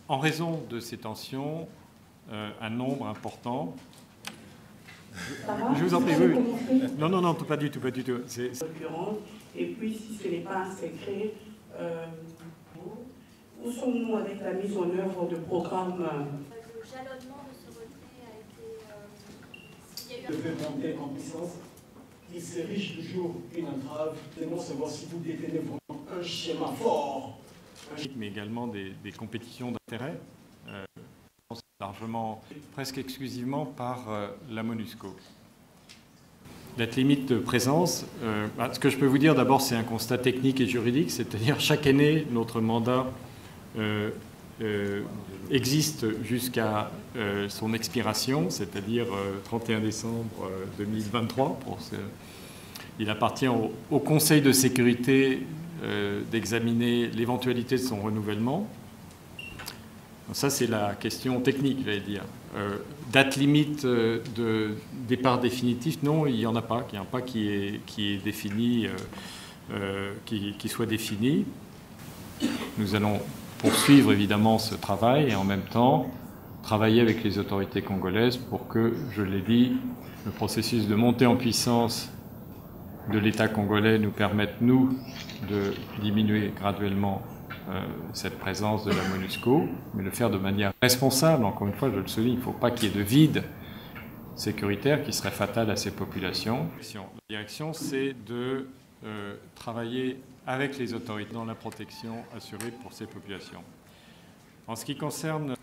En raison de ces tensions, un nombre important... Je vous en prie, oui. Non, pas du tout. Et puis, si ce n'est pas un secret, où sommes-nous avec la mise en œuvre de programmes? Le jalonnement de ce retrait a été... devait monter en puissance, il s'érige toujours une entrave. Nous savoir si vous détenez vraiment un schéma fort. Mais également des compétitions d'intérêt, largement, presque exclusivement par la MONUSCO. Date limite de présence, ce que je peux vous dire d'abord, c'est un constat technique et juridique, c'est-à-dire chaque année, notre mandat existe jusqu'à son expiration, c'est-à-dire 31 décembre 2023. Il appartient au Conseil de sécurité d'examiner l'éventualité de son renouvellement. Ça, c'est la question technique, j'allais dire. Date limite de départ définitif, non, il n'y en a pas. Il n'y en a pas qui est défini, qui soit défini. Nous allons poursuivre évidemment ce travail et en même temps travailler avec les autorités congolaises pour que, je l'ai dit, le processus de montée en puissance de l'État congolais nous permette, nous, de diminuer graduellement cette présence de la MONUSCO, mais le faire de manière responsable. Encore une fois, je le souligne, il ne faut pas qu'il y ait de vide sécuritaire qui serait fatal à ces populations. La direction, c'est de travailler avec les autorités dans la protection assurée pour ces populations. En ce qui concernant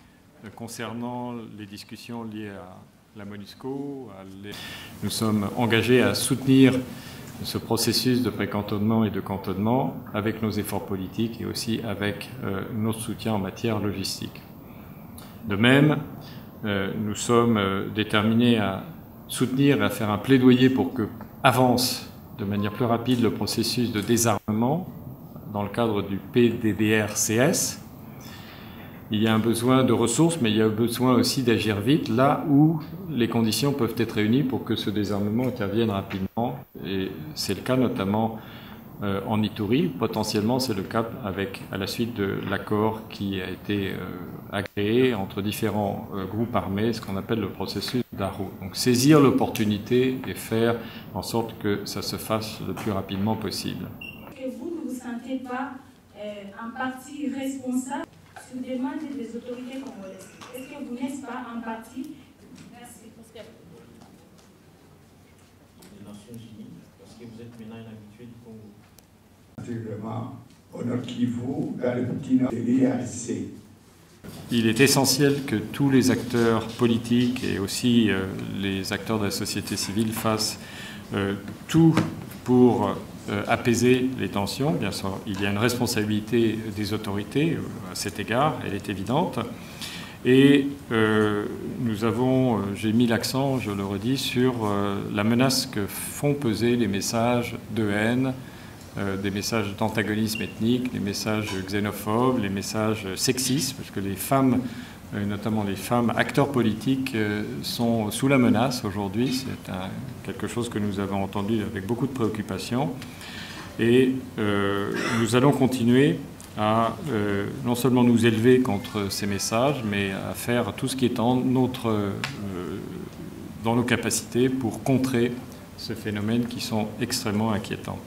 les discussions liées à la MONUSCO, nous sommes engagés à soutenir ce processus de précantonnement et de cantonnement avec nos efforts politiques et aussi avec notre soutien en matière logistique. De même, nous sommes déterminés à soutenir et à faire un plaidoyer pour que avance de manière plus rapide le processus de désarmement dans le cadre du PDDR-CS. Il y a un besoin de ressources, mais il y a besoin aussi d'agir vite là où les conditions peuvent être réunies pour que ce désarmement intervienne rapidement. Et c'est le cas notamment en Ituri. Potentiellement, c'est le cas à la suite de l'accord qui a été agréé entre différents groupes armés, ce qu'on appelle le processus d'Arro. Donc saisir l'opportunité et faire en sorte que ça se fasse le plus rapidement possible. Que vous ne vous sentez pas un parti responsable sur demande des autorités congolaises? Est-ce que vous n'êtes pas un parti? Merci. Des Nations Unies, parce que vous êtes maintenant un habitué du Congo. Vraiment, au Nord Kivu, dans le petit nord de l'IRC. Il est essentiel que tous les acteurs politiques et aussi les acteurs de la société civile fassent tout pour apaiser les tensions. Bien sûr, il y a une responsabilité des autorités à cet égard, elle est évidente. Et j'ai mis l'accent, je le redis, sur la menace que font peser les messages de haine, des messages d'antagonisme ethnique, les messages xénophobes, les messages sexistes, parce que les femmes, notamment les femmes acteurs politiques, sont sous la menace aujourd'hui. C'est quelque chose que nous avons entendu avec beaucoup de préoccupation. Et nous allons continuer à non seulement nous élever contre ces messages, mais à faire tout ce qui est dans nos capacités pour contrer ces phénomènes qui sont extrêmement inquiétants.